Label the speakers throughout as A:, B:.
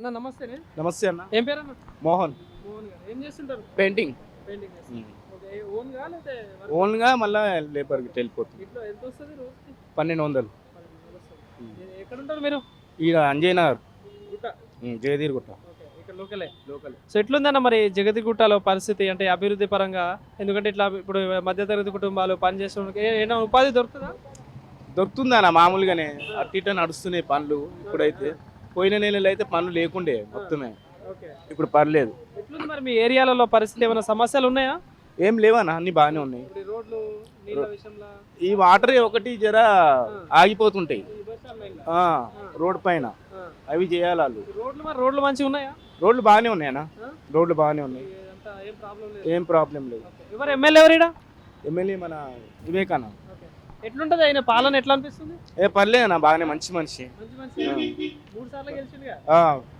A: అన్న నమస్తే.
B: నమస్తే అన్న.
A: ఏం పేరు అన్న?
B: మోహన్.
A: మోహన్ గారు ఏం చేస్తుంటారు?
B: పెయింటింగ్.
A: పెయింటింగ్ చేస్తారు. ఓకే, ఓన్ గా లేతే
B: ఓన్ గా మళ్ళా లేబర్ కి వెళ్ళిపోతుంది.
A: ఇట్లా ఎంత వస్తుంది రోజుకి?
B: 1200.
A: ఎక్కడ ఉంటారు మీరు?
B: ఈడ అంజయ్యనగర్
A: గుట్ట.
B: జయదీర్ గుట్ట.
A: ఓకే, ఇక్కడ లోకలే.
B: లోకల్.
A: సో ఎట్లుందన్న మరి జగతిగుట్టలో పరిస్థితి, అంటే అభివృద్ధి పరంగా? ఎందుకంటే ఇట్లా ఇప్పుడు మధ్యతరగతి కుటుంబాలు పని చేసే ఏమైనా ఉపాధి దొరుకుతుందా?
B: దొరుకుతుందన్న మామూలుగానే అటు ఇటు నడుస్తున్నాయి పనులు. ఇప్పుడైతే పోయిన నెలలో అయితే పనులు లేకుండే మొత్తమే.
A: ఓకే,
B: ఇప్పుడు పర్లేదు.
A: ఎట్లుంది మరి మీ ఏరియాలలో పరిస్థితి? ఏమైనా సమస్యలు ఉన్నాయా?
B: ఏం లేవన్నా, అన్ని బాగానే ఉన్నాయి.
A: ఇప్పుడు ఈ రోడ్లు నీళ్ళ విషయంలో
B: ఈ వాటర్ ఒకటి జర ఆగిపోతుంటాయి రోడ్ పైన, అవి చేయాలి వాళ్ళు.
A: రోడ్లు మరి రోడ్లు మంచిగా ఉన్నాయా?
B: రోడ్లు బాగానే ఉన్నాయన్నా, రోడ్లు బాగానే ఉన్నాయి,
A: ఇదంతా ఏం ప్రాబ్లం లేదు.
B: ఏం ప్రాబ్లం లేదు.
A: ఎవరు ఎమ్మెల్యే ఎవరు ఈడ?
B: ఎమ్మెల్యే మన వివేకానంద.
A: ఎట్లుంటది ఆయన పాలన, ఎట్లా అనిపిస్తుంది?
B: పర్లేదన్నా, బాగానే మంచి మనిషి.
A: మంచి మనిషి. 3 సార్లు గెలిచిండుగా.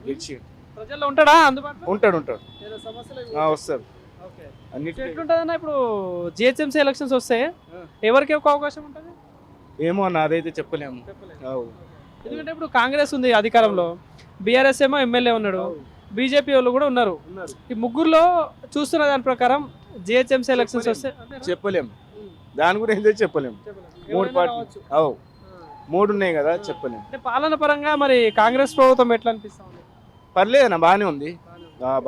B: గెలిచి
A: ప్రజల్లో ఉంటాడా అందుబాటులో?
B: ఉంటాడు.
A: ఏదో సమస్యలు
B: వస్తారు
A: ఓకే.
B: అన్నిటి.
A: ఎట్లుంటదన్న ఇప్పుడు జిహెచ్ఎంసీ ఎలక్షన్స్ వస్తే ఎవరికి ఒక అవకాశం ఉంటుంది?
B: ఏమో అన్న, అదైతే చెప్పలేము.
A: ఎందుకంటే ఇప్పుడు కాంగ్రెస్ ఉంది అధికారంలో, బీఆర్ఎస్ ఏమో ఎమ్మెల్యే ఉన్నాడు, బీజేపీ వాళ్ళు కూడా ఉన్నారు. ఈ ముగ్గురులో చూస్తున్న దాని ప్రకారం జిహెచ్ఎంసీ ఎలక్షన్స్ వస్తే
B: చెప్పలేము, దాని గురించి చెప్పలేము. 3 పార్టీలు 3 ఉన్నాయి కదా, చెప్పలేము.
A: అంటే పాలన పరంగా మరి కాంగ్రెస్ ప్రభుత్వం ఎట్లా అనిపిస్తా ఉంది?
B: పర్లేదన్న, బాగానే ఉంది.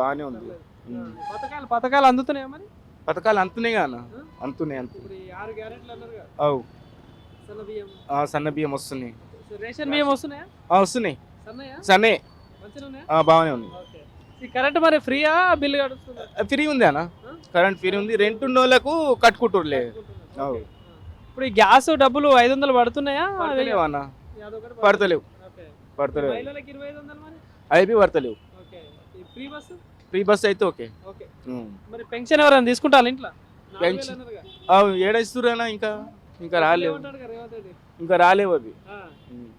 B: బాగానే ఉంది.
A: పథకాలు అందుతున్నాయా మరి?
B: పథకాలు అంతున్నాయి కదా అన్న, అంతున్నాయి.
A: ఇప్పుడు ఈ 6 గ్యారెంటీలు అన్నారుగా. సన్న బియ్యం.
B: సన్న బియ్యం వస్తున్నాయి.
A: రేషన్ బియ్యం వస్తున్నాయా?
B: వస్తున్నాయి.
A: సన్నే
B: మంచిగా బాగానే ఉంది.
A: కరెంట్ మరి ఫ్రీయా, బిల్లు కడుతుందా?
B: ఫ్రీ ఉంది అన్న, కరెంట్ ఫ్రీ ఉంది. రెంట్ ఉన్న వాళ్ళకు కట్టుకుంటుర్లే.
A: ఇప్పుడు ఈ గ్యాస్ డబ్బులు 500 పడుతున్నాయా?
B: అన్న పడతలేవు. అవి పడతలేవు. ఫ్రీ బస్ అయితే ఓకే.
A: మరి పెన్షన్ ఎవరైనా తీసుకుంటారు ఇంట్లో?
B: పెన్షన్ ఏడేస్తున్నా, ఇంకా రాలేవు. అవి.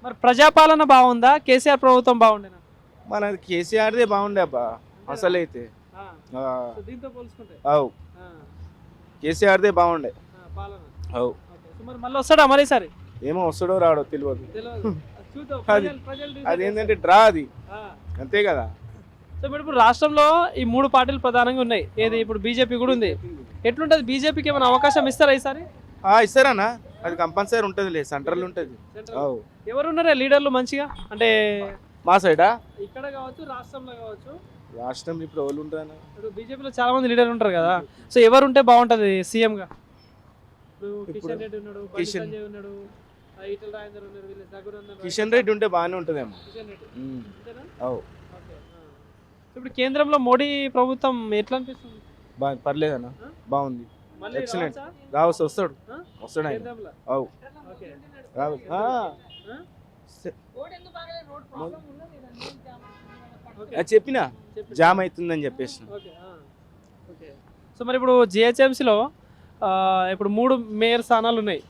A: మరి ప్రజాపాలన బాగుందా, కేసీఆర్ ప్రభుత్వం బాగుండేనా?
B: మన కేసీఆర్దే బాగుండే అబ్బా అసలైతే.
A: దీంతో పోల్చుకుంటే
B: కేసీఆర్దే బాగుండే.
A: మరి మళ్ళీ వస్తాడా మరి ఈసారి?
B: ఏమో వస్తాడో రాడో తెలియదు. అదేంటంటే డ్రా అది, అంతే కదా.
A: సో ఇప్పుడు రాష్ట్రంలో ఈ 3 పార్టీలు ప్రధానంగా ఉన్నాయి. ఏది ఇప్పుడు బీజేపీ కూడా ఉంది. ఎట్లుంటది, బీజేపీకి ఏమైనా అవకాశం ఇస్తారా ఈసారి?
B: ఇస్తారన్నా, అది కంపల్సరీ ఉంటుంది, సెంట్రల్ ఉంటుంది.
A: ఎవరున్నారా లీడర్లు మంచిగా, అంటే
B: మా సైడా?
A: ఇక్కడ కావచ్చు, రాష్ట్రంలో కావచ్చు.
B: రాష్ట్రంలో ఇప్పుడు ఎవరు ఉంటారు?
A: ఇప్పుడు బీజేపీలో చాలా మంది లీడర్లు ఉంటారు కదా, సో ఎవరు ఉంటే బాగుంటది సీఎం గా? కిషన్ రెడ్డి ఉన్నాడు, సంజయ్ ఉన్నాడు, ఈటెల రాజేందర్ ఉన్నారు,
B: కిషన్ రెడ్డి ఉంటే బాగానే ఉంటదేమో.
A: ఇప్పుడు కేంద్రంలో మోడీ ప్రభుత్వం ఎట్లా అనిపిస్తుంది?
B: పర్లేదన్న, బాగుంది. ఎక్సలెంట్. వస్తాడు చెప్పినా జామ్ అవుతుందని చెప్పేసి.
A: సో మరి ఇప్పుడు జిహెచ్ఎంసీలో ఇప్పుడు 3 మేయర్ స్థానాలు ఉన్నాయి.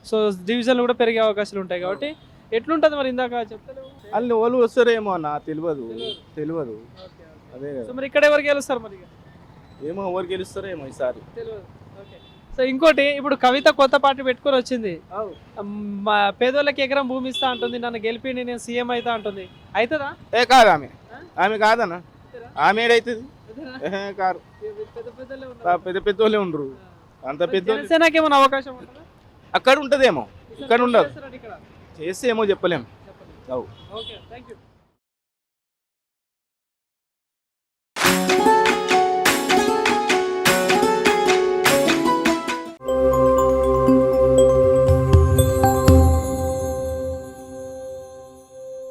A: సో డివిజన్లు కూడా పెరిగే అవకాశాలు ఉంటాయి కాబట్టి ఎట్లుంటది మరి? ఇందాక చెప్తలేవు
B: వాళ్ళు వాళ్ళు వస్తారేమో అన్న, తెలియదు. అదే కదా.
A: సో మరి ఇక్కడ ఎవరు గెలుస్తారు మరి?
B: ఏమో ఎవరు గెలుస్తారేమో ఈసారి, తెలియదు.
A: సో ఇంకోటి, ఇప్పుడు కవిత కొత్త పార్టీ పెట్టుకొని వచ్చింది. పేదోళ్ళకి ఎకరం భూమి ఇస్తా అంటుంది, నన్ను గెలిపి నేను సీఎం అవుతా అంటుంది. అవుతుందా?
B: కాదు, ఆమె కాదన్న. ఆమె ఏడైతుంది? కాదు, పెద్ద పెద్దోళ్ళే ఉండరు. అంత పెద్ద
A: ఏమైనా అవకాశం ఉంటుందా?
B: అక్కడ ఉంటదేమో, ఇక్కడ ఉండదు. చేస్తే ఏమో చెప్పలేము.
A: Okay, thank you.